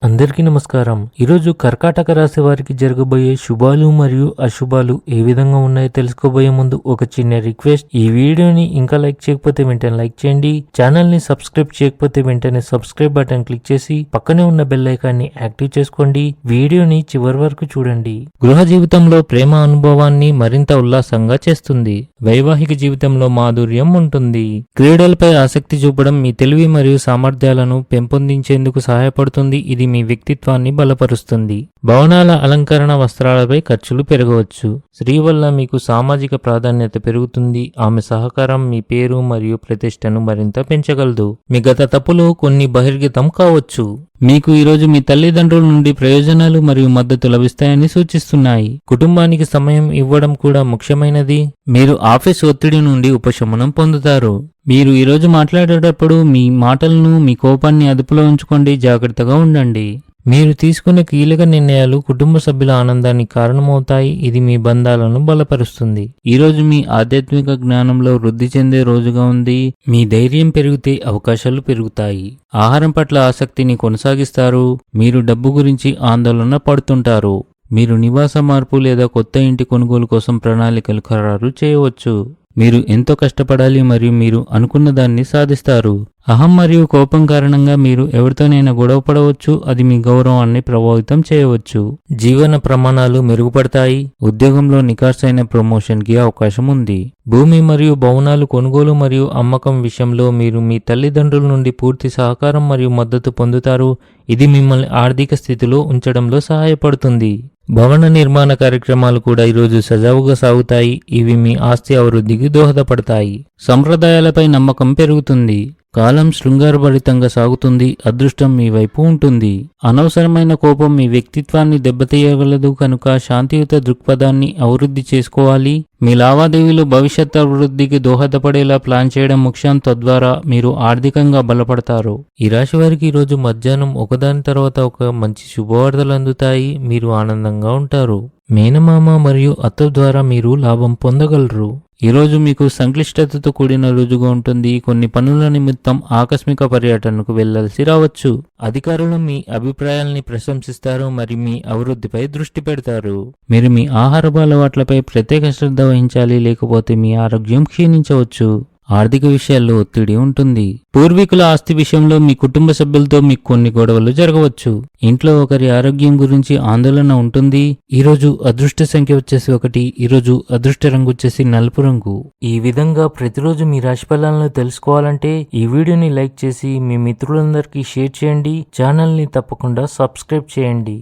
అందరికీ నమస్కారం. ఈరోజు కర్కాటక రాశి వారికి జరగబోయే శుభాలు మరియు అశుభాలు ఏ విధంగా ఉన్నాయో తెలుసుకోబోయే ముందు ఒక చిన్న రిక్వెస్ట్. ఈ వీడియోని ఇంకా లైక్ చేయకపోతే వెంటనే లైక్ చేయండి. ఛానల్ ని సబ్స్క్రైబ్ చేయకపోతే వెంటనే సబ్స్క్రైబ్ బటన్ క్లిక్ చేసి పక్కనే ఉన్న బెల్ ఐకాన్ని యాక్టివ్ చేసుకోండి. వీడియోని చివరి వరకు చూడండి. గృహ జీవితంలో ప్రేమ అనుభవాన్ని మరింత ఉల్లాసంగా చేస్తుంది. వైవాహిక జీవితంలో మాధుర్యం ఉంటుంది. క్రీడలపై ఆసక్తి చూపడం మీ తెలివి మరియు సామర్థ్యాలను పెంపొందించేందుకు సహాయపడుతుంది. ఇది మీ వ్యక్తిత్వాన్ని బలపరుస్తుంది. భవనాల అలంకరణ వస్త్రాలపై ఖర్చులు పెరగవచ్చు. స్త్రీ వల్ల మీకు సామాజిక ప్రాధాన్యత పెరుగుతుంది. ఆమె సహకారం మీ పేరు మరియు ప్రతిష్టను మరింత పెంచగలదు. మీ గత తప్పులు కొన్ని బహిర్గతం కావచ్చు. మీకు ఈరోజు మీ తల్లిదండ్రుల నుండి ప్రయోజనాలు మరియు మద్దతు లభిస్తాయని సూచిస్తున్నాయి. కుటుంబానికి సమయం ఇవ్వడం కూడా ముఖ్యమైనది. మీరు ఆఫీస్ ఒత్తిడి నుండి ఉపశమనం పొందుతారు. మీరు ఈరోజు మాట్లాడేటప్పుడు మీ మాటలను, మీ కోపాన్ని అదుపులో ఉంచుకోండి. జాగ్రత్తగా ఉండండి. మీరు తీసుకునే కీలక నిర్ణయాలు కుటుంబ సభ్యుల ఆనందానికి కారణమవుతాయి. ఇది మీ బంధాలను బలపరుస్తుంది. ఈరోజు మీ ఆధ్యాత్మిక జ్ఞానంలో వృద్ధి చెందే రోజుగా ఉంది. మీ ధైర్యం పెరిగితే అవకాశాలు పెరుగుతాయి. ఆహారం పట్ల ఆసక్తిని కొనసాగిస్తారు. మీరు డబ్బు గురించి ఆందోళన పడుతుంటారు. మీరు నివాస మార్పు లేదా కొత్త ఇంటి కొనుగోలు కోసం ప్రణాళికలు ఖరారు చేయవచ్చు. మీరు ఎంతో కష్టపడాలి మరియు మీరు అనుకున్న దాన్ని సాధిస్తారు. అహం మరియు కోపం కారణంగా మీరు ఎవరితోనైనా గొడవ పడవచ్చు. అది మీ గౌరవాన్ని ప్రభావితం చేయవచ్చు. జీవన ప్రమాణాలు మెరుగుపడతాయి. ఉద్యోగంలో నికార్సైన ప్రమోషన్ కి అవకాశం ఉంది. భూమి మరియు భవనాలు కొనుగోలు మరియు అమ్మకం విషయంలో మీరు మీ తల్లిదండ్రుల నుండి పూర్తి సహకారం మరియు మద్దతు పొందుతారు. ఇది మిమ్మల్ని ఆర్థిక స్థితిలో ఉంచడంలో సహాయపడుతుంది. భవన నిర్మాణ కార్యక్రమాలు కూడా ఈరోజు సజావుగా సాగుతాయి. ఇవి మీ ఆస్తి అభివృద్ధికి దోహదపడతాయి. సంప్రదాయాలపై నమ్మకం పెరుగుతుంది. కాలం శృంగారభరితంగా సాగుతుంది. అదృష్టం మీ వైపు ఉంటుంది. అనవసరమైన కోపం మీ వ్యక్తిత్వాన్ని దెబ్బతీయగలదు కనుక శాంతియుత దృక్పథాన్ని అభివృద్ధి చేసుకోవాలి. మీ లావాదేవీలు భవిష్యత్ అభివృద్ధికి దోహదపడేలా ప్లాన్ చేయడం ముఖ్యం. తద్వారా మీరు ఆర్థికంగా బలపడతారు. ఈ రాశి వారికి ఈరోజు మధ్యాహ్నం ఒకదాని తర్వాత ఒక మంచి శుభవార్తలు అందుతాయి. మీరు ఆనందంగా ఉంటారు. మేనమామ మరియు అత్త ద్వారా మీరు లాభం పొందగలరు. ఈరోజు మీకు సంక్లిష్టతతో కూడిన రోజుగా ఉంటుంది. కొన్ని పనుల నిమిత్తం ఆకస్మిక పర్యటనకు వెళ్లాల్సి రావచ్చు. అధికారులు మీ అభిప్రాయాల్ని ప్రశంసిస్తారు మరియు మీ అభివృద్ధిపై దృష్టి పెడతారు. మీరు మీ ఆహారపు అలవాట్లపై ప్రత్యేక శ్రద్ధ వహించాలి, లేకపోతే మీ ఆరోగ్యం క్షీణించవచ్చు. ఆర్థిక విషయాల్లో ఒత్తిడి ఉంటుంది. పూర్వీకుల ఆస్తి విషయంలో మీ కుటుంబ సభ్యులతో మీకు కొన్ని గొడవలు జరగవచ్చు. ఇంట్లో ఒకరి ఆరోగ్యం గురించి ఆందోళన ఉంటుంది. ఈరోజు అదృష్ట సంఖ్య వచ్చేసి 1. ఈరోజు అదృష్ట రంగు వచ్చేసి నలుపు రంగు. ఈ విధంగా ప్రతిరోజు మీ రాశి ఫలాలను తెలుసుకోవాలంటే ఈ వీడియోని లైక్ చేసి మీ మిత్రులందరికీ షేర్ చేయండి. ఛానల్ ని తప్పకుండా సబ్స్క్రైబ్ చేయండి.